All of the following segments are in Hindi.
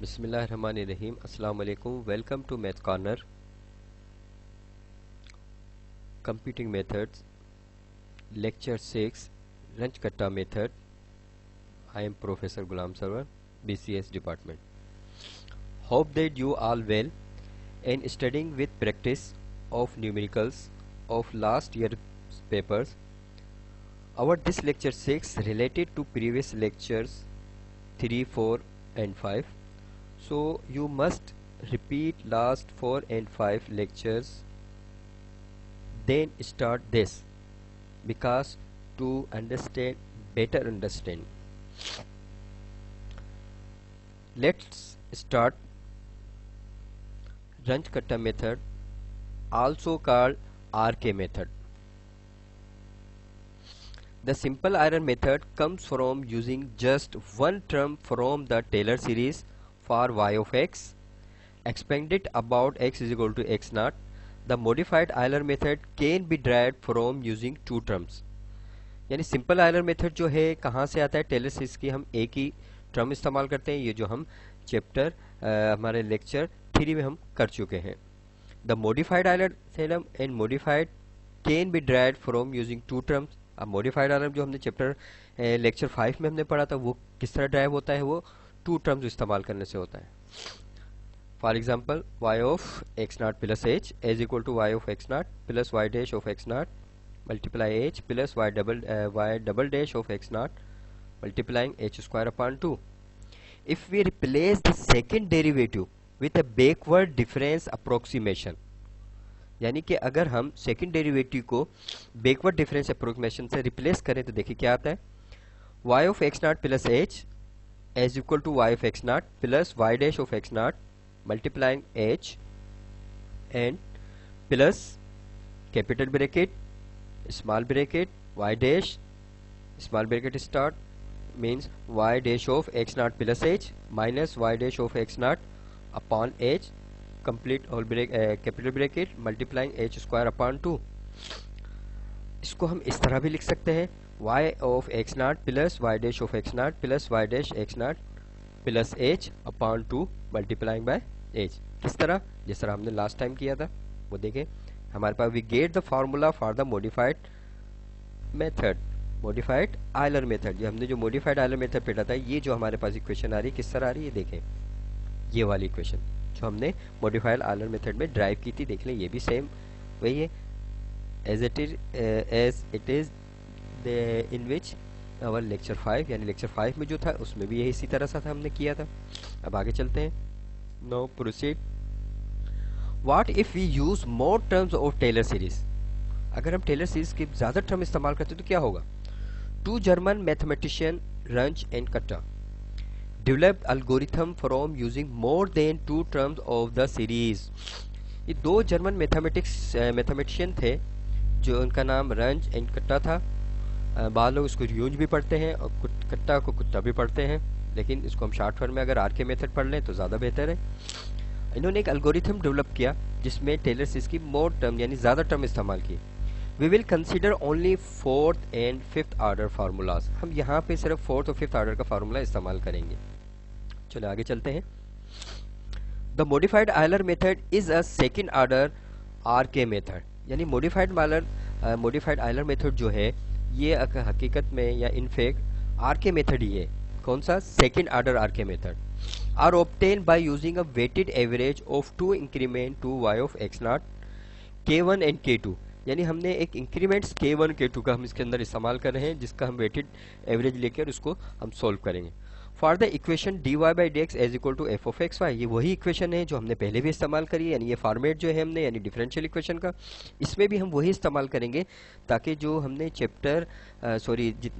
बिस्मिल्लाहिर्रहमानिर्रहीम। अस्सलाम वालेकुम। Welcome to math corner computing methods lecture 6 Runge Kutta method. I am professor Ghulam Sarwar, BCS department. Hope that you all well and studying with practice of numericals of last year's papers. Our this lecture 6 related to previous lectures 3, 4 and 5. So you must repeat last 4 and 5 lectures, then start this, because to better understand. Let's start Ranch-Katta method, also called RK method. The simple iron method comes from using just one term from the Taylor series for y of x, expanded about x is equal to x naught. The modified Euler method can be derived from using two terms. यानी सिंपल आयलर मेथड जो है कहाँ से आता है? टेलर सीरीज की हम एक ही टर्म इस्तेमाल करते हैं, ये जो हम चैप्टर हमारे लेक्चर 3 में हम कर चुके हैं. The modified Euler theorem and modified can be derived from using two terms. अब मॉडिफाइड आयलर जो हमने चैप्टर लेक्चर 5 में हमने पढ़ा था वो किस तरह ड्राइव होता है? वो टू टर्म्स इस्तेमाल करने से होता है. For example y of x not plus h is equal to y of x not plus y dash of x naught multiply h plus y double dash of x naught multiplying h square upon 2. If we replace the second derivative with a backward difference approximation, यानी कि अगर हम सेकंड डेरिवेटिव को बैकवर्ड डिफरेंस अप्रोक्सीमेशन से रिप्लेस करें तो देखिए क्या आता है? y of x not plus h is equal to y of x not plus y dash of x not multiplying h and plus capital bracket small bracket y dash small bracket start means y dash of x naught plus h minus y dash of x naught upon h complete whole capital bracket multiplying h square upon 2. इसको हम इस तरह भी लिख सकते हैं y of x naught plus y dash of x naught plus y dash x naught plus h upon 2 multiplying by h. किस तरह? जिस तरह हमने लास्ट टाइम किया था वो देखें. हमारे पास we get the formula for the modified method, modified Euler method. जो हमने जो मॉडिफाइड आयलर मेथड पढ़ा था, ये जो हमारे पास इक्वेशन आ रही है किस तरह आ रही है? देखें ये वाली इक्वेशन जो हमने मॉडिफाइड आयलर मेथड में ड्राइव की थी, देख लें ये भी सेम वही है as it is in which our lecture 5, यानी लेक्चर 5 में जो था उसमें भी यही इसी तरह सा था, हमने किया था. अब आगे चलते हैं. No proceed. What if we use more terms of Taylor series? अगर हम टेलर सीरीज के ज्यादा टर्म इस्तेमाल करते तो क्या होगा? Two German mathematician Runge and Kutta developed algorithm from using more than two terms of the series. ये दो जर्मन मैथमेटिशियन थे जो उनका नाम रंच एंड कट्टा था. बाद लोग इसको रियूंज भी पढ़ते हैं और कट्टा को कुत्ता भी पढ़ते हैं, लेकिन इसको हम शॉर्ट फॉर्म में अगर आर के मेथड पढ़ लें तो ज़्यादा बेहतर है. इन्होंने एक एल्गोरिथम डेवलप किया जिसमें टेलर सीरीज की मोर टर्म यानी ज़्यादा टर्म इस्तेमाल किए. We will consider only fourth and fifth order formulas. हम यहाँ पे सिर्फ फोर्थ और फिफ्थ ऑर्डर का फार्मूला इस्तेमाल करेंगे. चलो आगे चलते हैं. The modified Euler method is a second order R K method. यानी मॉडिफाइड आयलर मेथड जो है ये हकीकत में या इनफैक्ट आर के मेथड ही है. कौन सा? Second order R K method. Are obtain by using a weighted average of two increment to y of x naught k1 and k2. यानी हमने एक इंक्रीमेंट्स k1 k2 का हम इसके अंदर इस्तेमाल कर रहे हैं, जिसका हम वेटेड एवरेज लेकर उसको हम सोल्व करेंगे. For the equation dy by dx is equal to f of x y. ये वही इक्वेशन है जो हमने पहले भी इस्तेमाल करी है, यानी ये फॉर्मेट जो है हमने यानी डिफरेंशियल इक्वेशन का, इसमें भी हम वही इस्तेमाल करेंगे ताकि जो हमने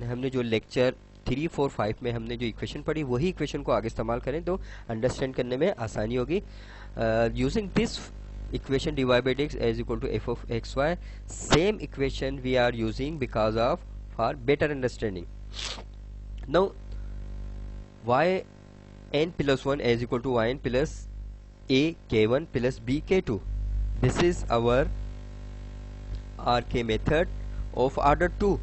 हमने जो लेक्चर 3, 4, 5 में हमने जो इक्वेशन पढ़ी वही इक्वेशन को आगे इस्तेमाल करें तो अंडरस्टैंड करने में आसानी होगी. Using this equation dy by dx is equal to f of xy, same equation we are using because of for better understanding. Now y n plus 1 is equal to y n plus a k1 plus b k2. This is our RK method of order 2.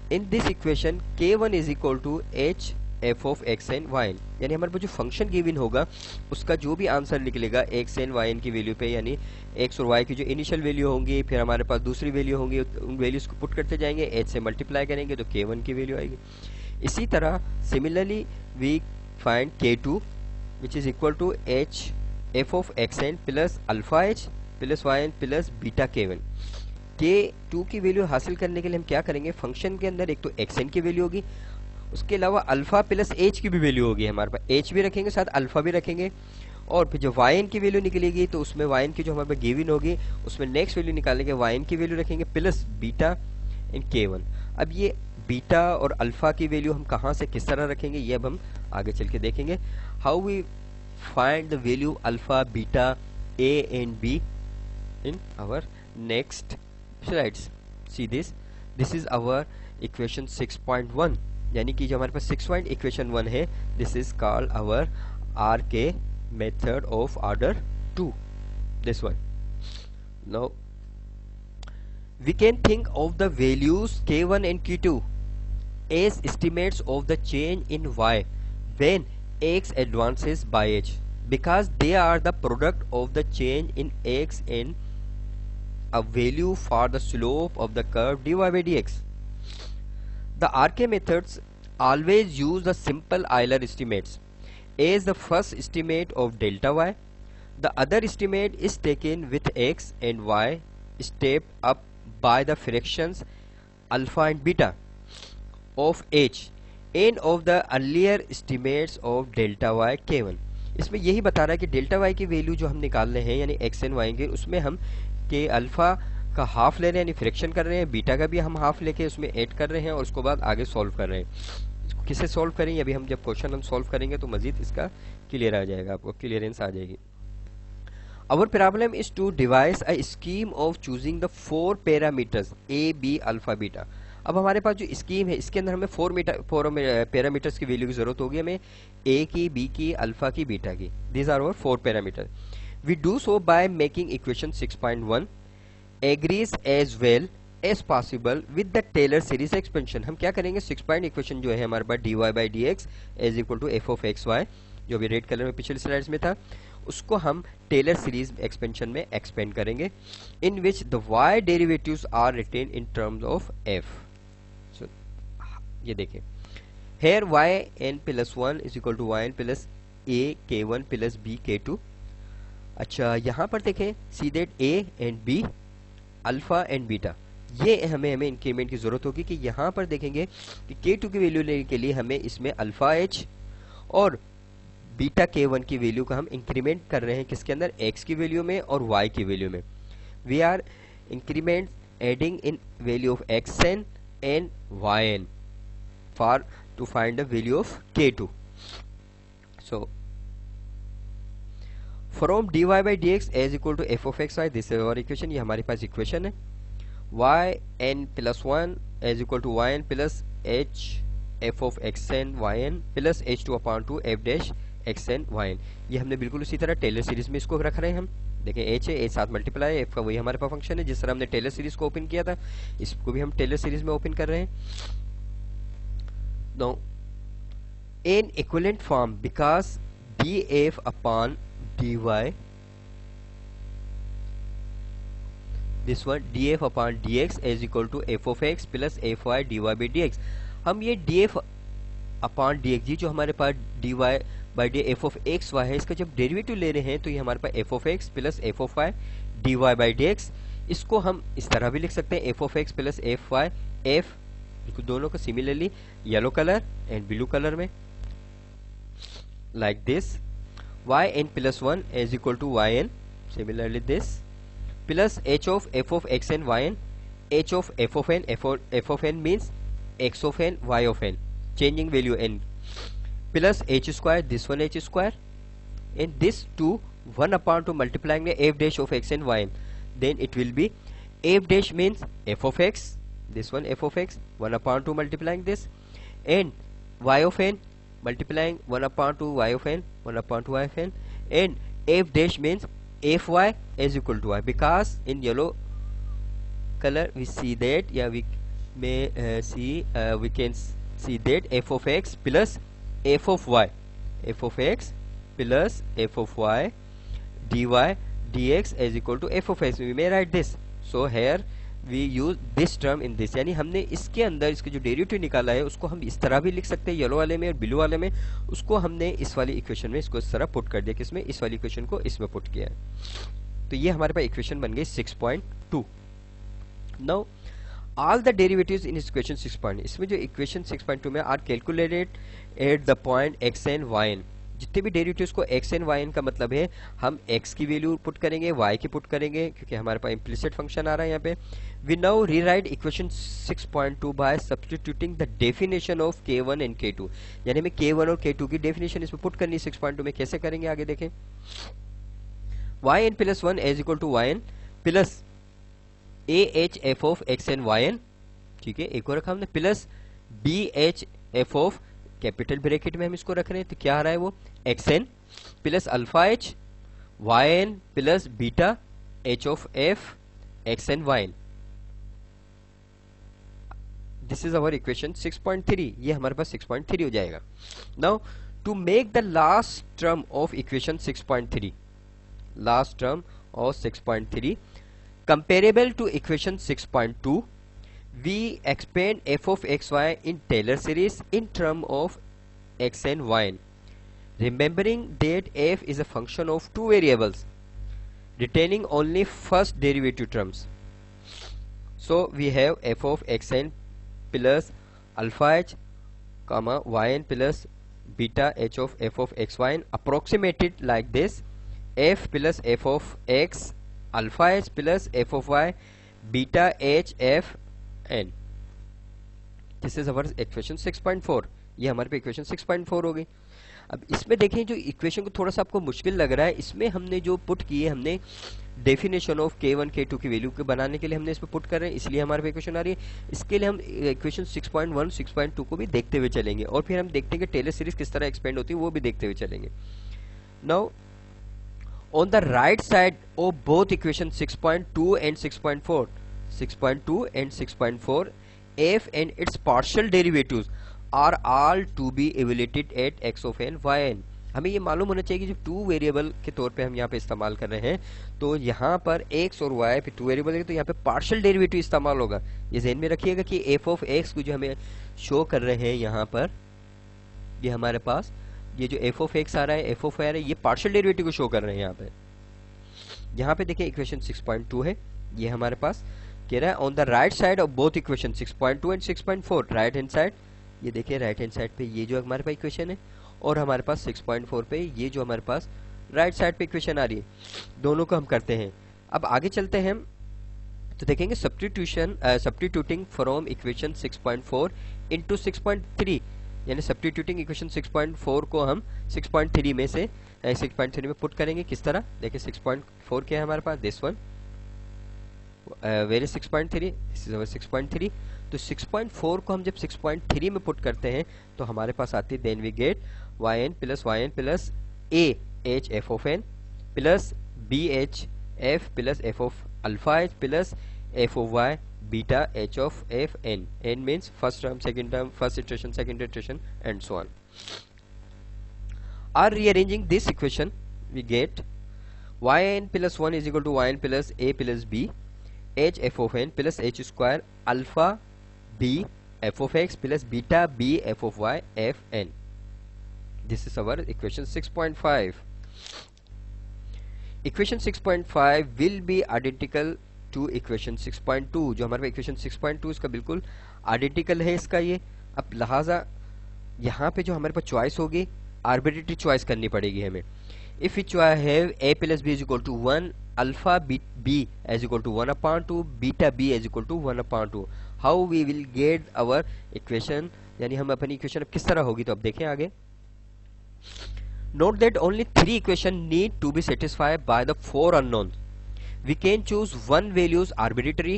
In this equation k1 is equal to h f of x n y n, यानी हमारे पास जो फंक्शन गिवन होगा उसका जो भी आंसर निकलेगा एक्स एन वाई एन की वैल्यू पे, यानी एक्स और वाई की जो इनिशियल वैल्यू होंगी, फिर हमारे पास दूसरी वैल्यू होंगी, उन वैल्यूज को पुट करते जाएंगे, एच से मल्टीप्लाई करेंगे तो k1 की वैल्यू आएगी। इसी तरह similarly we find k2 which is equal to h f of x n plus alpha h plus y n plus beta k1। k2 की वैल्यू हासिल करने के लिए हम क्या करेंगे, फंक्शन के अंदर एक तो एक्स एन की वैल्यू होगी, उसके अलावा अल्फा प्लस एच की भी वैल्यू होगी, हमारे पास एच भी रखेंगे साथ अल्फा भी रखेंगे, और फिर जो वाई एन की वैल्यू निकलेगी तो उसमें वाई एन की जो हमारे पास गिवन होगी उसमें नेक्स्ट वैल्यू निकालने के वाई एन की वैल्यू रखेंगे प्लस बीटा इन k1। अब ये बीटा और अल्फा की वैल्यू हम कहाँ से किस तरह रखेंगे ये अब हम आगे चल के देखेंगे। How we find the value alpha beta a and b in our next slides। see this is our equation 6.1, यानी कि जो हमारे पास 6 पॉइंट इक्वेशन 1 है, this is called our RK method of order 2, this one। now we can think of the values k1 and k2 as estimates of the change in y when x advances by h, because they are the product of the change in x and a value for the slope of the curve dy by dx। The RK methods always use the simple Euler estimates as the first estimate of delta y. The other estimate is taken with x and y stepped up by the fractions alpha and beta of h and of the earlier estimates of delta y k1। इसमें यही बता रहा है कि डेल्टा y की वैल्यू जो हम निकाल रहे हैं यानी x and y के, उसमें हम के अल्फा का हाफ ले रहे हैं यानी फ्रैक्शन कर रहे हैं, बीटा का भी हम हाफ लेके उसमें ऐड कर रहे हैं और उसको बाद आगे सॉल्व कर रहे हैं। किसे सॉल्व करेंगे अभी हम जब क्वेश्चन हम सॉल्व करेंगे तो मजीद इसका क्लियर आ जाएगा, आपको क्लियरेंस आ जाएगी। Our problem is to devise a scheme of choosing the 4 parameters a, b, alpha, beta। अब हमारे पास जो स्कीम है इसके अंदर हमें 4 पैरामीटर्स की वैल्यू की जरूरत होगी, हमें a की, b की, अल्फा की, बीटा की। These are our 4 parameters। We do so by making equation 6.1 agrees as well as possible with the Taylor series expansion। हम क्या करेंगे, 6 पॉइंट इक्वेशन जो है हमारे पास dy by dx is equal to f of x y, जो भी रेड कलर में पिछले स्लाइड्स में था, उसको हम टेलर सीरीज एक्सपेंशन में एक्सपेंड करेंगे, in which the y derivatives are written in terms of f। So ये देखें, here yn plus 1 is equal to yn plus a k1 plus b k2। अच्छा यहाँ पर देखें, see that a and b alpha and beta, ये हमें इंक्रीमेंट की जरूरत होगी कि यहाँ पर देखेंगे कि k2 की वैल्यू लेने के लिए हमें इसमें अल्फा h और बीटा k1 की वैल्यू का हम इंक्रीमेंट कर रहे हैं किसके अंदर, x की वैल्यू में और y की वैल्यू में। We are increment adding in value of xn and yn for to find the value of k2। So from dy by dx as equal to f of x y, this is our equation, ये हमारे पास इक्वेशन है। yn plus 1 as equal to yn plus h f of xn yn plus h2 upon two f dash xn yn, ये हमने बिल्कुल उसी तरह टेलर सीरीज में इसको रख रहे हैं हम। देखें h है, h साथ मल्टीप्लाई, f का वही हमारे पास फंक्शन है जिस तरह हमने टेलर सीरीज को ओपन किया था, इसको भी हम टेलर सीरीज में ओपन कर रहे हैं। Now in equivalent form because df upon dy, this one df upon dx is equal to f of x plus fy dy by dx। हम ये df अपॉन dx जो हमारे पास dy by D f of x y है, इसका जब डेरिवेटिव ले रहे हैं तो ये हमारे पास f of x plus f of y dy by dx, इसको हम इस तरह भी लिख सकते हैं f of x plus f y, f दोनों को similarly yellow colour and blue colour में like this, yn plus 1 is equal to yn similarly this plus h of f of x and yn, h of f of n, f of n means x of n, y of n, changing value n, plus h square, this one h square, and this 2 1 upon 2 multiplying the f dash of x and y, then it will be f dash means f of x, this one f of x 1 upon 2 multiplying this, and y of n multiplying 1 upon 2 y of n 1 upon 2 y of n, and f dash means fy is equal to y, because in yellow color we see that, yeah, we may we can see that f of x plus f of y, f of x plus f of y dy dx is equal to f of x. We may write this. So here we use this term in this, यानी हमने इसके अंदर इसके जो डेरिवेटिव निकाला है उसको हम इस तरह भी लिख सकते हैं येलो वाले में और ब्लू वाले में, उसको हमने इस वाली इक्वेशन में इसको इस तरह पुट कर दिया, किसमें, इस वाली इक्वेशन को इसमें पुट किया है। तो ये हमारे पास इक्वेशन बन गई 6.2। Now all the derivatives in equation 6. इसमें जो इक्वेशन 6.2 में are calculated at the point x n y n, जितने भी डेरिवेटिव्स को x n y n का मतलब है हम x की वैल्यू पुट करेंगे, y की पुट करेंगे, क्योंकि हमारे पास इम्प्लिसिट फंक्शन आ रहा है यहाँ पे। We now rewrite equation 6.2 by substituting the definition of k1 and k2, यानी हमें k1 और k2 की डेफिनेशन इसमें पुट करनी है 6.2 में। कैसे करेंगे आगे देखें। yn plus 1 is equal to yn plus a h f of x n y n, ठीक है, एक और रखा हमने, plus b h f of, capital bracket में हम इसको रख रहे हैं, तो क्या आ रहा है वो, x n plus alpha h y n plus beta h of f x n y n. This is our equation 6.3। ये हमारे पास 6.3 हो जाएगा। Now to make the last term of equation 6.3, last term of 6.3 comparable to equation 6.2, we expand f of xy in Taylor series in term of x and y, remembering that f is a function of two variables, retaining only first derivative terms. So we have f of xn plus alpha h comma yn plus beta h of f of xy approximated like this: f plus f of x alpha h plus f of y beta h f n. This is our equation 6.4। ये हमारे पे इक्वेशन 6.4 हो गई। अब इसमें देखें जो इक्वेशन को थोड़ा सा आपको मुश्किल लग रहा है, इसमें हमने जो पुट किए, हमने डेफिनेशन ऑफ k1 k2 की वैल्यू के बनाने के लिए हमने इसमें पुट कर रहे हैं, इसलिए हमारे पे इक्वेशन आ रही है। इसके लिए हम इक्वेशन 6.1 6.2 को भी देखते हुए चलेंगे और फिर हम देखते हैं कि टेलर सीरीज किस तरह एक्सपेंड होती है, वो भी देखते हुए चलेंगे। Now on the right side of both equation 6.2 and 6.4, 6.2 and 6.4, f and its partial derivatives are all to be evaluated at x of n y n। हमें ये मालूम होना चाहिए कि जब टू वेरिएबल के तौर पे हम यहाँ पे इस्तेमाल कर रहे हैं, तो यहाँ पर x और y पे टू वेरिएबल है, तो यहाँ पे पार्शियल डेरिवेटिव इस्तेमाल होगा। ये ध्यान में रखिएगा कि f ऑफ x को जो हमें शो कर रहे हैं यहाँ पर, ये हमारे पास ये जो f ऑफ x आ रहा है, f ऑफ y आ रहा है, ये पार्शियल डेरिवेटिव को शो कर रहे हैं यहाँ पे देखिए इक्वेशन 6.2 है, ये हमारे पास कह रहा है on the right side of both equation 6.2 and 6.4, right hand side, ये देखिए राइट हैंड साइड पे ये जो हमारे पास इक्वेशन है, और हमारे पास 6.4 पे ये जो हमारे पास राइट साइड पे इक्वेशन आ रही है, दोनों को हम करते हैं। अब आगे चलते हैं तो देखेंगे सब्स्टिट्यूटिंग फ्रॉम इक्वेशन 6.4 इनटू 6.3, यानी सब्स्टिट्यूटिंग इक्वेशन 6.4 को हम 6.3 में से 6.3 में पुट करेंगे। किस तरह, देखिए 6.4 क्या है हमारे पास, this one, very 6.3, this is our 6.3। तो 6.4 को हम जब 6.3 में पुट करते हैं तो हमारे पास आती है, then we get yn plus a h f of n plus b h f plus f of alpha h plus f of y beta h of f n, n means first term, second term, first iteration, second iteration and so on. Are rearranging this equation, we get yn plus 1 is equal to yn plus a plus b h f of n plus h square alpha b f of x plus beta b f of y f n. This is our equation 6.5. Equation 6.5 will be identical to equation 6.2। जो हमारे इक्वेशन 6.2 इसका बिल्कुल आइडेंटिकल है इसका ये। अब लिहाजा यहाँ पे जो हमारे पास चॉइस होगी, आर्बिट्रेटरी चॉइस करनी पड़ेगी हमें। If which I have a plus b is equal to 1, alpha b is equal to 1/2, beta b is equal to 1/2, how we will get our equation, यानी हम अपनी इक्वेशन अब किस तरह होगी, तो अब देखें आगे। Note that only 3 equation need to be satisfied by the 4 unknowns. We can choose one values arbitrary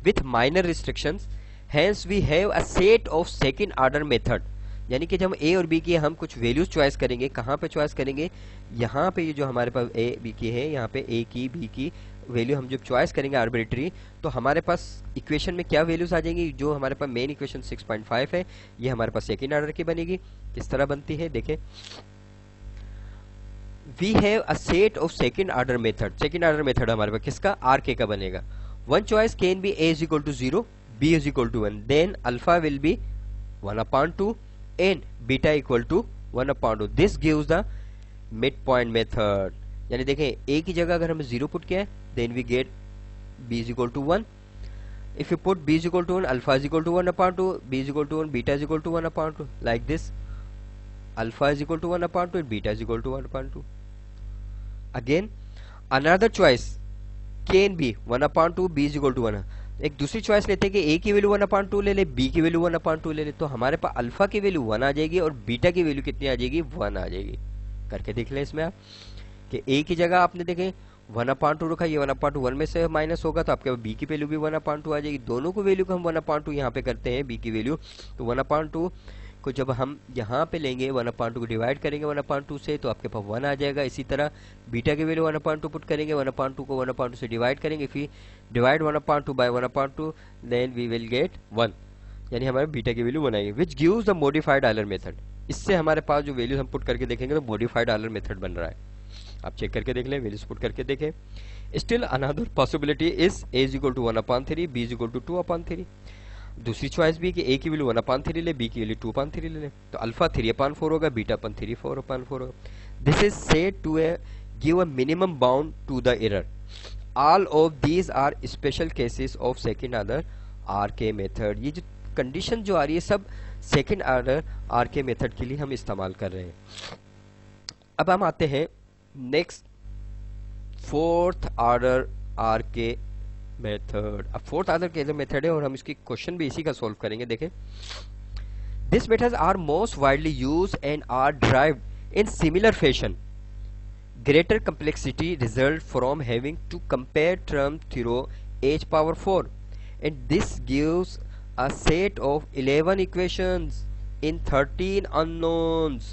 with minor restrictions. Hence we have a set of second order method यानी कि जब ए और बी की हम कुछ वैल्यूज चॉइस करेंगे, कहाँ पे चॉइस करेंगे, यहाँ पे ये जो हमारे पास ए बी की है, यहाँ पे ए की बी की वैल्यू हम जब चॉइस करेंगे आर्बिट्री, तो हमारे पास इक्वेशन में क्या वैल्यूज आ जाएंगी, जो हमारे पास मेन इक्वेशन 6.5 है, ये हमारे पास सेकेंड ऑर्डर की बनेगी। किस तरह बनती है देखें, we have a set of second order method. Second order method हमारे पास किसका, आर के का बनेगा। One choice can be a is equal to 0, b is equal to 1, then alpha will be 1/2 and beta equal to 1/2. This gives the midpoint method. यानी देखें a की जगह अगर हमें 0 पुट किया है, then we get b is equal to 1. If you put b is equal to 1, alpha is equal to 1/2, b is equal to 1, beta is equal to 1/2. Like this, alpha is equal to 1/2 and beta is equal to 1/2. Again, another choice can be 1/2, b is equal to 1. एक दूसरी चॉइस लेते हैं कि a की वैल्यू 1/2 ले ले, b की वैल्यू 1/2 ले ले, तो हमारे पास अल्फा की वैल्यू 1 आ जाएगी और बीटा की वैल्यू कितनी आ जाएगी, 1 आ जाएगी। करके देख लें इसमें आप कि a की जगह आपने देखें 1/2 रखा, ये 1/2 1 में से माइनस होगा, तो आपके पास b की वैल्यू भी 1/2 आ जाएगी। दोनों को वैल्यू को हम 1/2 यहाँ पे करते हैं, b की वैल्यू, तो 1/2 को जब हम यहाँ पे लेंगे 1/2 को डिवाइड करेंगे 1/2 से, तो आपके पास 1 आ जाएगा। इसी तरह बीटा की वैल्यू 1/2 पुट करेंगे, 1/2 को 1/2 से डिवाइड करेंगे, फिर divide 1/2 by 1/2, then we will get 1, यानी हमारे बीटा की वैल्यू 1 आएगी, which gives the modified Euler method. इससे हमारे पास जो वैल्यू हम पुट करके देखेंगे तो मॉडिफाइड आयलर मेथड बन रहा है। आप चेक करके देख लें, वैल्यूज पुट करके देखें। Still another possibility is a is equal to 1/3, b is equal to 2/3। दूसरी चॉइस भी कि a की वैल्यू 1/3 ले, b की वैल्यू 2/3 ले, तो अल्फा 3/4 होगा, बीटा 3 4/4 होगा। This is said to give a minimum bound to the error. All of these are special cases of second order R K method. ये जो कंडीशन जो आ रही है सब second order R K method के लिए हम इस्तेमाल कर रहे हैं। अब हम आते हैं next fourth order R K method. अब फोर्थ ऑर्डर के जो मेथड है और हम इसकी क्वेश्चन भी इसी का सॉल्व करेंगे। देखें, this methods are most widely used and are derived in similar fashion. Greater complexity result from having to compare terms through h⁴, and this gives a set of 11 equations in 13 unknowns.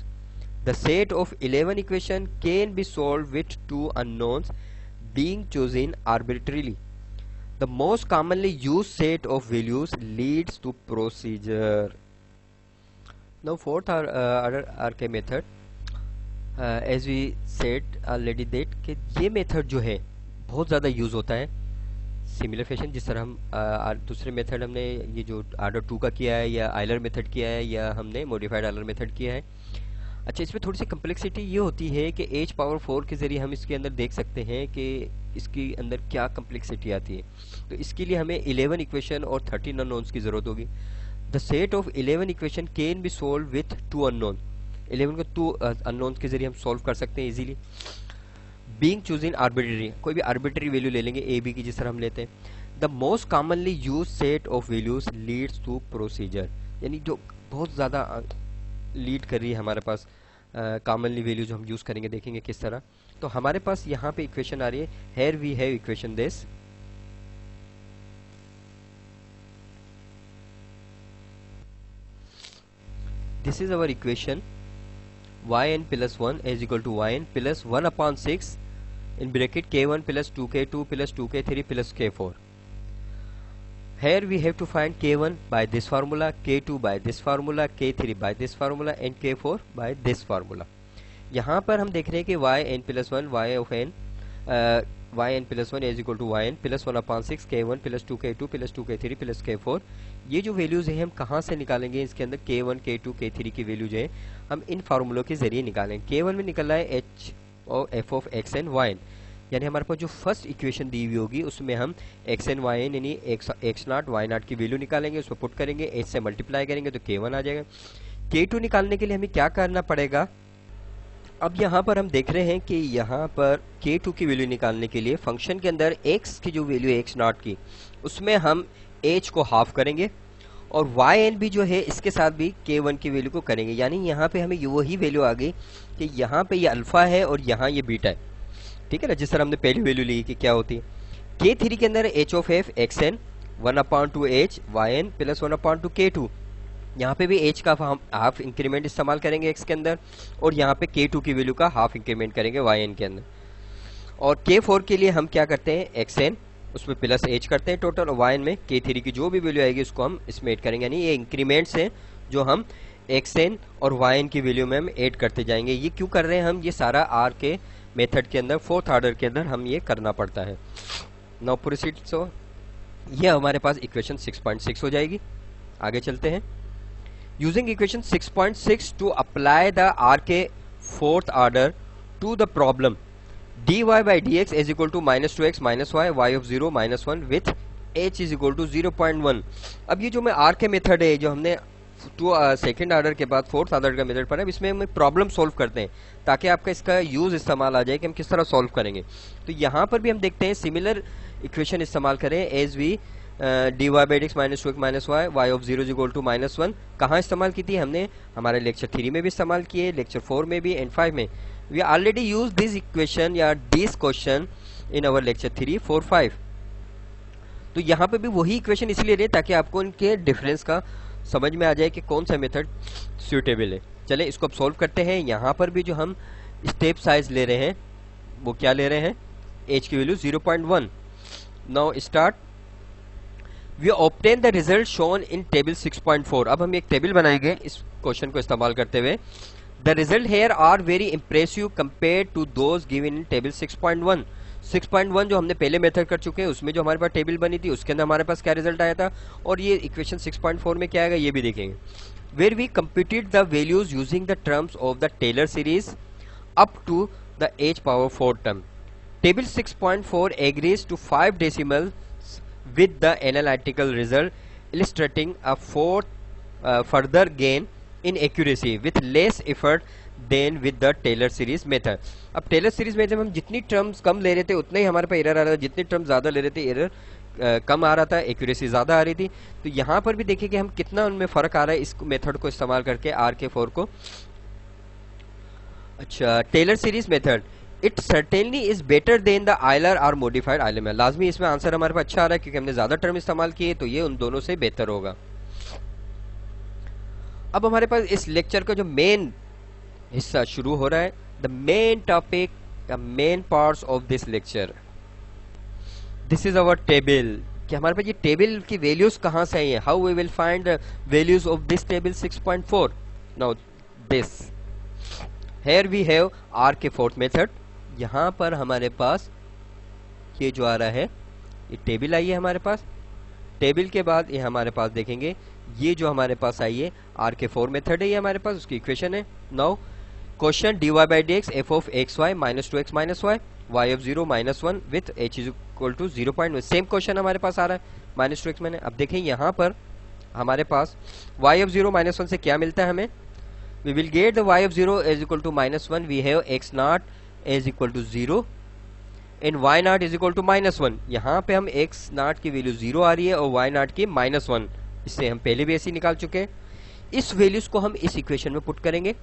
The set of 11 equations can be solved with 2 unknowns being chosen arbitrarily. The most commonly used set of values leads to procedure. Now fourth order के method, as we said already that कि ये मेथड जो है बहुत ज़्यादा यूज़ होता है सिमिलर फैशन। जिस तरह हम दूसरे मेथड हमने ये जो ऑर्डर 2 का किया है, या आयलर मेथड किया है, या हमने मॉडिफाइड आयलर मेथड किया है। अच्छा, इसमें थोड़ी सी कम्प्लेक्सिटी ये होती है कि h⁴ के ज़रिए हम इसके अंदर देख सकते हैं कि इसके अंदर क्या कम्प्लेक्सिटी आती है। तो इसके लिए हमें 11 इक्वेशन और 13 अननोन्स की ज़रूरत होगी। The set of 11 equation can be solve with 2 unknown. 11 को 2 अननोन्स के जरिए हम सॉल्व कर सकते हैं इजीली। बीइंग चूजिंग आर्बिट्री, कोई भी आर्बिट्री वैल्यू ले लेंगे ए बी की, जिस तरह हम लेते हैं। The most commonly use set of values leads to procedure, यानी जो बहुत ज़्यादा लीड कर रही है हमारे पास कॉमनली वैल्यू जो हम यूज़ करेंगे, देखेंगे किस तरह। तो हमारे पास यहाँ पे इक्वेशन आ रही है, here we have equation this, this is our equation yn plus 1 is equal to yn plus 1/6 in bracket k1 plus 2k2 plus 2k3 plus k4. Here we have to find k1 by this formula, k2 by this formula, k3 by this formula and k4 by this formula. यहाँ पर हम देख रहे हैं कि yn plus 1 y of n yn plus 1 is equal to yn plus 1/6 k1 plus 2k2 plus 2k3 plus k4। ये जो वैल्यूज हैं हम कहाँ से निकालेंगे, इसके अंदर k1 k2 k3 की वैल्यू जो है हम इन फार्मूलों के जरिए निकालेंगे। k1 में निकल रहा है h और f of x and y, यानी हमारे पास जो फर्स्ट इक्वेशन दी हुई होगी उसमें हम x एंड y यानी x0 y0 की वैल्यू निकालेंगे, उसको पुट करेंगे, h से मल्टीप्लाई करेंगे तो k1 आ जाएगा। k2 निकालने के लिए हमें क्या करना पड़ेगा, अब यहाँ पर हम देख रहे हैं कि यहाँ पर k2 की वैल्यू निकालने के लिए फंक्शन के अंदर x की जो वैल्यू है x0 की, उसमें हम h को हाफ करेंगे और yn भी जो है इसके साथ भी k1 की वैल्यू को करेंगे। यानी यहाँ पे हमें वही वैल्यू आ गई कि यहाँ पे ये अल्फा है और यहाँ ये बीटा है, ठीक है ना, जिस तरह हमने पहली वैल्यू ली कि क्या होती है। k3 के अंदर h of f xn 1/2h yn plus 1/2 k2, यहाँ पे भी h का हम हाफ इंक्रीमेंट इस्तेमाल करेंगे x के अंदर, और यहाँ पे k2 की वैल्यू का हाफ इंक्रीमेंट करेंगे yn के अंदर। और k4 के लिए हम क्या करते हैं, xn उसमें प्लस h करते हैं टोटल, और yn में k3 की जो भी वैल्यू आएगी उसको हम इसमें ऐड करेंगे, यानी ये इंक्रीमेंट्स हैं जो हम xn और yn की वैल्यू में हम ऐड करते जाएंगे। ये क्यों कर रहे हैं हम, ये सारा r के मेथड के अंदर फोर्थ ऑर्डर के अंदर हम ये करना पड़ता है। Now proceed. सो ये हमारे पास इक्वेशन 6.6 हो जाएगी। आगे चलते हैं। Using equation 6.6 to apply the R K fourth order to the problem dy by dx is equal to -2x minus y y of 0 minus 1 with h is equal to 0.1। अब ये जो मैं आर के मेथड है जो हमने सेकेंड ऑर्डर के बाद फोर्थ ऑर्डर का मेथड पढ़ा है, इसमें हम प्रॉब्लम सॉल्व करते हैं ताकि आपका इसका यूज इस्तेमाल आ जाए कि हम किस तरह सॉल्व करेंगे। तो यहाँ पर भी हम देखते हैं सिमिलर इक्वेशन इस्तेमाल करें as we dy by dx minus 2x minus y y of 0 is equal to -1। कहाँ इस्तेमाल की थी हमने, हमारे लेक्चर 3 में भी इस्तेमाल किए, लेक्चर 4 में भी एंड 5 में। We already used this equation या this question in our lecture 3, 4, 5। तो यहाँ पे भी वही इक्वेशन इसलिए रहे ताकि आपको इनके डिफरेंस का समझ में आ जाए कि कौन सा मेथड सुटेबल है। चले इसको अब सॉल्व करते हैं। यहाँ पर भी जो हम स्टेप साइज ले रहे हैं वो क्या ले रहे हैं, h की value 0.1। Now start. We obtain the result shown in table 6.4। अब हम एक टेबल बनाएंगे इस क्वेश्चन को इस्तेमाल करते हुए। The result here are very impressive compared to those given in table 6.1। 6.1 जो हमने पहले मेथड कर चुके हैं उसमें जो हमारे पास टेबल बनी थी उसके अंदर हमारे पास क्या रिजल्ट आया था, और ये इक्वेशन 6.4 में क्या आएगा ये भी देखेंगे। Where we computed the values using the terms of the Taylor series up to the h power 4 term। Table 6.4 agrees to 5 decimals with the analytical result, illustrating a further gain in accuracy with less effort than with the Taylor series method। अब टेलर सीरीज मेथड में हम जितनी टर्म्स कम ले रहे थे उतना ही हमारे पास एरर आ रहा था, जितनी टर्म्स ज्यादा ले रहे थे एरर कम आ रहा था, एक्यूरेसी ज्यादा आ रही थी। तो यहाँ पर भी देखिए कि हम कितना उनमें फर्क आ रहा है इस मेथड को इस्तेमाल करके आर के 4 को। अच्छा, Taylor series method it certainly is better than the Euler और मॉडिफाइड आइलर। लाजमी इसमें आंसर हमारे पास अच्छा आ रहा है क्योंकि हमने ज्यादा टर्म इस्तेमाल किए, तो ये उन दोनों से बेहतर होगा। अब हमारे पास इस लेक्चर का जो मेन हिस्सा शुरू हो रहा है, the main topic, the main parts of this lecture. This is our table, कि हमारे पास ये टेबल की वैल्यूज कहां से आई है, how we will find the values of this table 6.4। Now this here we have R K fourth method. यहां पर हमारे पास ये जो आ रहा है ये टेबल आई है हमारे पास। टेबल के बाद ये हमारे पास देखेंगे ये जो हमारे पास आई है आर के 4 मेथड है, ये हमारे पास उसकी इक्वेशन है। Now question dy by dx f of xy minus 2x minus y y of 0 minus 1 with h is equal to 0.1। Same question हमारे पास आ रहा है माइनस 2x मैंने। अब देखें यहाँ पर हमारे पास y of 0 minus 1 से क्या मिलता है हमें, we will get the y of 0 is equal to -1, we have x naught is equal to 0 and y naught is equal to -1। यहाँ पे हम x naught की वैल्यू 0 आ रही है और y naught की -1, इससे हम पहले भी ऐसे निकाल चुके हैं। इस वैल्यूज को हम इस इक्वेशन में पुट करेंगे।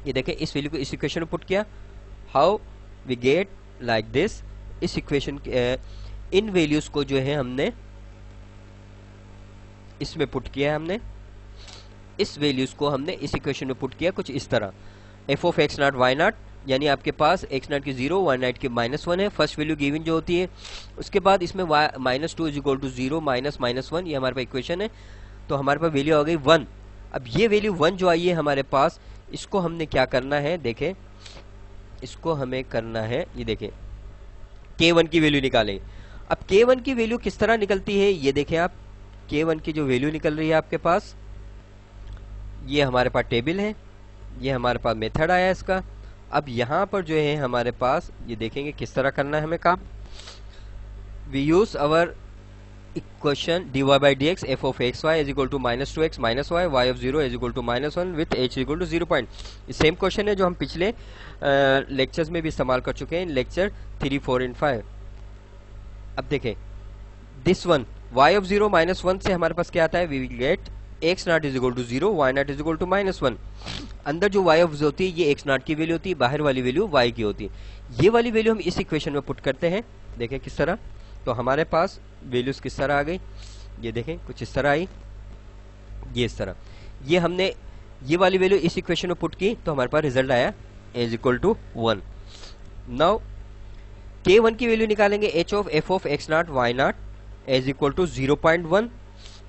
ये देखें इस वैल्यू को इस इक्वेशन में पुट किया, how we get like this. इस इक्वेशन इन वैल्यूज को जो है हमने इसमें पुट किया है, हमने इस वैल्यूज को हमने इस इक्वेशन में पुट किया कुछ इस तरह। F of x naught y naught, यानी आपके पास एक्स नॉट की 0 वाई नॉट की -1 है, फर्स्ट वैल्यू गिवन जो होती है। उसके बाद इसमें -2 इज इक्वल टू 0 -1, ये हमारे पास इक्वेशन है। तो हमारे पास वैल्यू आ गई 1। अब ये वैल्यू 1 जो आई है हमारे पास, इसको हमने क्या करना है, देखें इसको हमें करना है, ये देखें k1 की वैल्यू निकालें। अब k1 की वैल्यू किस तरह निकलती है, ये देखें आप, k1 की जो वैल्यू निकल रही है आपके पास, ये हमारे पास टेबल है, ये हमारे पास मेथड आया इसका। अब यहाँ पर जो है हमारे पास ये देखेंगे किस तरह करना है हमें काम। We use our equation dy by dx f of xy is equal to -2x minus y y of 0 is equal to -1 with h is equal to 0. Same question है जो हम पिछले लेक्चर्स में भी इस्तेमाल कर चुके हैं, लेक्चर 3, 4 एंड 5। अब देखें दिस वन y of 0 -1 से हमारे पास क्या आता है, we will get x naught is equal to 0 y naught is equal to -1। अंदर जो y of होती है ये x naught की वैल्यू होती है, बाहर वाली वैल्यू y की होती है। ये वाली वैल्यू हम इस इक्वेशन में पुट करते हैं, देखें किस तरह। तो हमारे पास वैल्यूज किस तरह आ गई, ये देखें कुछ इस तरह आई। ये इस तरह, ये हमने ये वाली वैल्यू इस इक्वेशन में पुट की तो हमारे पास रिजल्ट आया is equal to 1। Now k1 की वैल्यू निकालेंगे h of f of x naught y naught is equal to 0.1।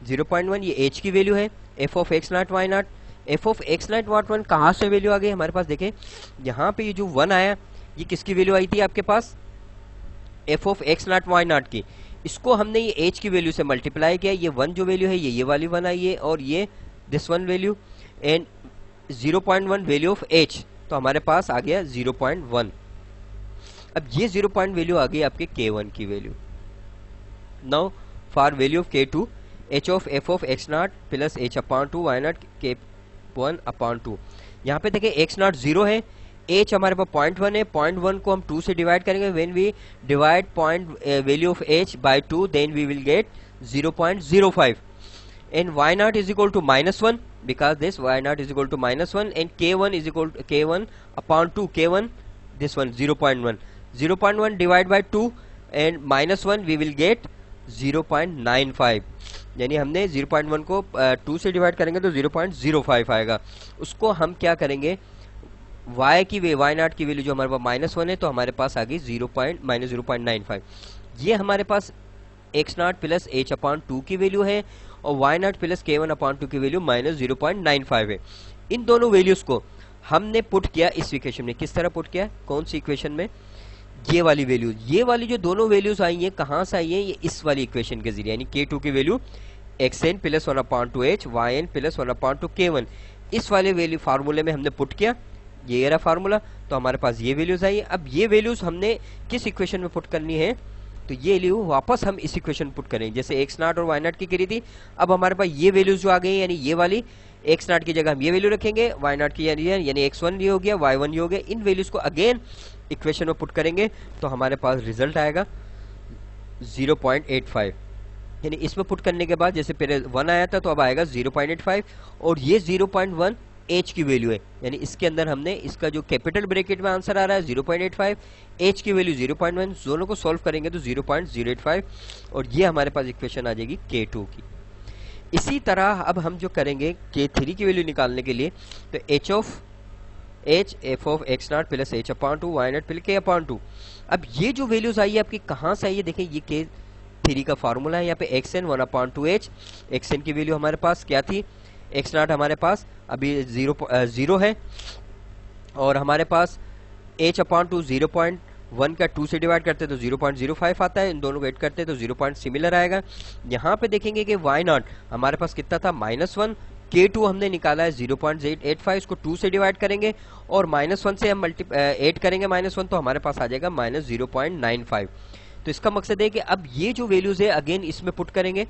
0.1 ये h की वैल्यू है, f of x naught y naught, f of x naught y naught कहाँ से वैल्यू आ गई हमारे पास, देखें यहाँ पे ये जो 1 आया ये किसकी वैल्यू आई थी आपके पास, f of x naught y not की। इसको हमने ये h की वैल्यू से मल्टीप्लाई किया, ये 1 जो वैल्यू है ये वाली 1 आई है और ये this one value and 0.1 value of h, तो हमारे पास आ गया 0.1। अब ये 0 पॉइंट वैल्यू आ गई आपके k1 की value. Now for value of k2 h of f of x not plus h upon 2 y not k1 upon 2। यहाँ पे देखें x नॉट 0 है, h हमारे पास 0.1 है, 0.1 को हम 2 से डिवाइड करेंगे, when we divide value of h by 2 then we will get 0.05 and y naught is equal to -1 because this y naught is equal to -1 and k1 is equal to k1 upon 2 k1 this one 0.1 0.1 divide by 2 and -1 we will get 0.95, यानी हमने 0.1 को 2 से डिवाइड करेंगे तो 0.05 आएगा। उसको हम क्या करेंगे, y की y naught की वैल्यू जो हमारे पास -1 है तो हमारे पास आ गई -0.95। ये हमारे पास x not plus h upon 2 की वैल्यू है और y not plus k1 upon 2 की वैल्यू -0.95 है। इन दोनों वैल्यूज को हमने पुट किया इस इक्वेशन में। किस तरह पुट किया, कौन सी इक्वेशन में, ये वाली वैल्यू, ये वाली जो दोनों वैल्यूज आई हैं कहाँ से आई हैं, ये इस वाली इक्वेशन के जरिए, यानी k2 की value xn plus 1 upon 2h yn plus 1 upon 2 k1, इस वाले वैल्यू फार्मूले में हमने पुट किया, ये रहा फार्मूला, तो हमारे पास ये वैल्यूज आई। अब ये वैल्यूज हमने किस इक्वेशन में पुट करनी है, तो ये वैल्यू वापस हम इस इक्वेशन पुट करें, जैसे x नॉट और y नॉट की करी थी। अब हमारे पास ये वैल्यूज जो आ गई, यानी ये वाली x नॉट की जगह हम ये वैल्यू रखेंगे, y नॉट की यानी x1 ये हो गया, y1 ये हो गया। इन वैल्यूज को अगेन इक्वेशन में पुट करेंगे तो हमारे पास रिजल्ट आएगा 0.85, यानी इसमें पुट करने के बाद जैसे पहले 1 आया था तो अब आएगा 0.85 और ये 0.1 h की वैल्यू है, यानी इसके अंदर हमने इसका जो कैपिटल ब्रैकेट में आंसर आ रहा है 0.85, h की वैल्यू 0.1, दोनों को सॉल्व करेंगे तो 0.085 और ये हमारे पास इक्वेशन आ जाएगी k2 की। इसी तरह अब हम जो करेंगे k3 की वैल्यू निकालने के लिए, तो h of f of x not plus h upon 2 y not plus k upon 2। अब ये जो वैल्यूज आई है आपकी कहाँ से आई है, देखिए ये k3 का फार्मूला है, यहाँ पे xn 1 अपॉन 2h, xn की वैल्यू हमारे पास क्या थी, x नॉट हमारे पास अभी 0 है और हमारे पास h अपॉन 2 0.1 का 2 से डिवाइड करते तो 0.05 आता है, इन दोनों को ऐड करते तो 0 पॉइंट सिमिलर आएगा। यहाँ पे देखेंगे कि y नॉट हमारे पास कितना था -1, k2 हमने निकाला है 0.885, इसको 2 से डिवाइड करेंगे और -1 से हम ऐड करेंगे -1 तो हमारे पास आ जाएगा -0.95। तो इसका मकसद है कि अब ये जो वैल्यूज है अगेन इसमें पुट करेंगे,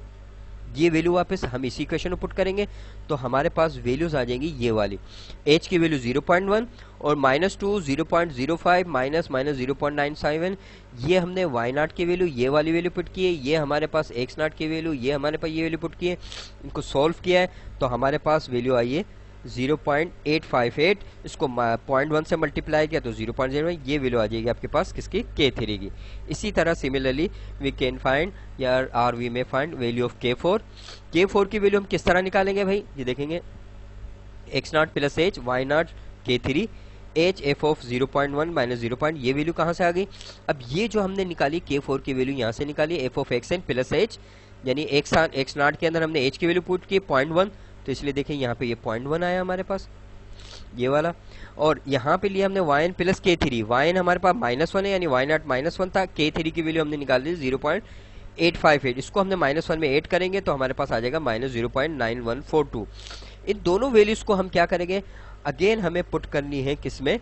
ये वैल्यू वापस हम इसी इक्वेशन में पुट करेंगे तो हमारे पास वैल्यूज आ जाएंगी ये वाली, h की वैल्यू 0.1 और -2 0.05 -0.97, ये हमने y नॉट की वैल्यू ये वाली वैल्यू पुट की है, ये हमारे पास x नॉट की वैल्यू ये हमारे पास ये वैल्यू पुट की है, इनको सॉल्व किया है तो हमारे पास वैल्यू आई है 0.858, इसको 0.1 से मल्टीप्लाई किया तो 0.0, ये वैल्यू आ जाएगी आपके पास किसकी, k3 की। इसी तरह सिमिलरली वी कैन फाइंड या वी में find value of k4। k4 की वैल्यू हम किस तरह निकालेंगे भाई, ये देखेंगे x not plus h y not k3 h f of 0.1 minus 0. ये वैल्यू कहाँ से आ गई। अब ये जो हमने निकाली k4 की वैल्यू यहाँ से निकाली f of xn plus h, यानी x नॉट के अंदर हमने h की वैल्यू पुट की 0.1, तो इसलिए देखें यहाँ पे ये 0.1 आया हमारे पास ये वाला, और यहाँ पे लिया हमने yn प्लस k3, yn हमारे पास -1 है यानी y नॉट -1 था, k3 की वैल्यू हमने निकाल दी 0.858, इसको हमने -1 में ऐड करेंगे तो हमारे पास आ जाएगा -0.9142। इन दोनों वैल्यूज को हम क्या करेंगे, अगेन हमें पुट करनी है किसमें,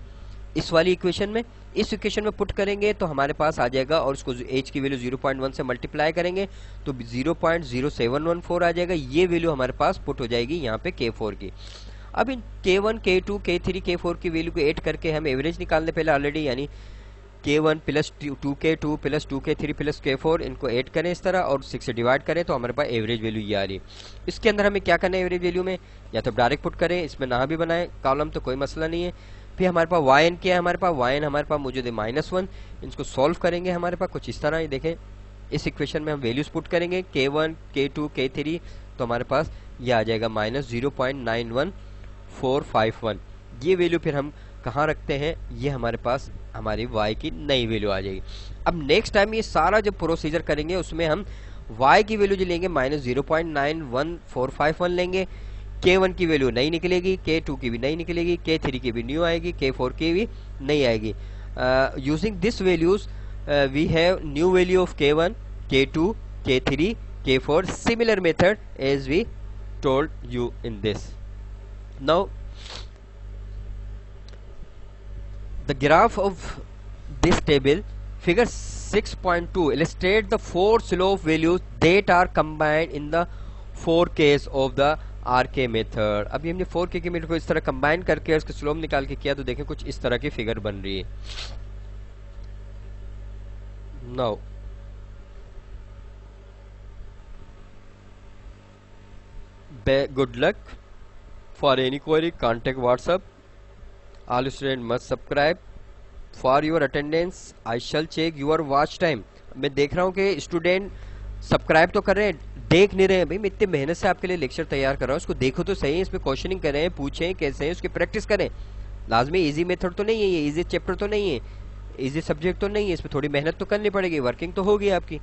इस वाली इक्वेशन में। इस इक्वेशन में पुट करेंगे तो हमारे पास आ जाएगा, और इसको h की वैल्यू 0.1 से मल्टीप्लाई करेंगे तो 0.0714 आ जाएगा। ये वैल्यू हमारे पास पुट हो जाएगी यहाँ पे k4 की। अब इन k1 k2 k3 k4 की वैल्यू को ऐड करके हम एवरेज निकालने पहले ऑलरेडी, यानी k1 plus 2k2 plus 2k3 plus k4 इनको ऐड करें इस तरह और 6 से डिवाइड करें तो हमारे पास एवरेज वैल्यू ये आ रही है। इसके अंदर हमें क्या करना है एवरेज वैल्यू में, या तो डायरेक्ट पुट करें, इसमें ना भी बनाए कॉलम तो कोई मसला नहीं है। फिर हमारे पास yn क्या है, हमारे पास yn हमारे पास मौजूद है -1, इसको सॉल्व करेंगे हमारे पास कुछ इस तरह ही। देखें इस इक्वेशन में हम वैल्यूज पुट करेंगे k1 k2 k3 तो हमारे पास ये आ जाएगा -0.91451। ये वैल्यू फिर हम कहाँ रखते हैं, ये हमारे पास हमारी y की नई वैल्यू आ जाएगी। अब नेक्स्ट टाइम ये सारा जब प्रोसीजर करेंगे उसमें हम y की वैल्यू जो लेंगे -0.91451 लेंगे, k1 की वैल्यू नहीं निकलेगी, k2 की भी नहीं निकलेगी, k3 की भी न्यू आएगी, k4 की भी नहीं आएगी। Using this values we have new value of k1, k2, k3, k4, similar method as we told you in this. Now the graph of this table, figure 6.2 illustrate the four slope values that are combined in the 4Ks of the RK method. अभी हमने 4K के मेथड को इस तरह कंबाइन करके उसका स्लोप निकाल के किया तो देखें कुछ इस तरह की फिगर बन रही है। Now good luck. For any query, contact WhatsApp. All students must subscribe. For your attendance, I shall check your watch time. मैं देख रहा हूँ कि स्टूडेंट सब्सक्राइब तो कर रहे हैं, देख नहीं रहे हैं। भाई मैं इतनी मेहनत से आपके लिए लेक्चर तैयार कर रहा हूँ, उसको देखो तो सही, इसमें क्वेश्चनिंग करें, पूछें कैसे है, उसकी प्रैक्टिस करें। लाजमी इजी मेथड तो नहीं है ये, इजी चैप्टर तो नहीं है, इजी सब्जेक्ट तो नहीं है, इसमें थोड़ी मेहनत तो करनी पड़ेगी, वर्किंग तो होगी आपकी।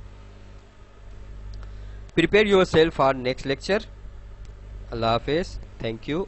Prepare your self for next lecture. Allah Hafiz, thank you.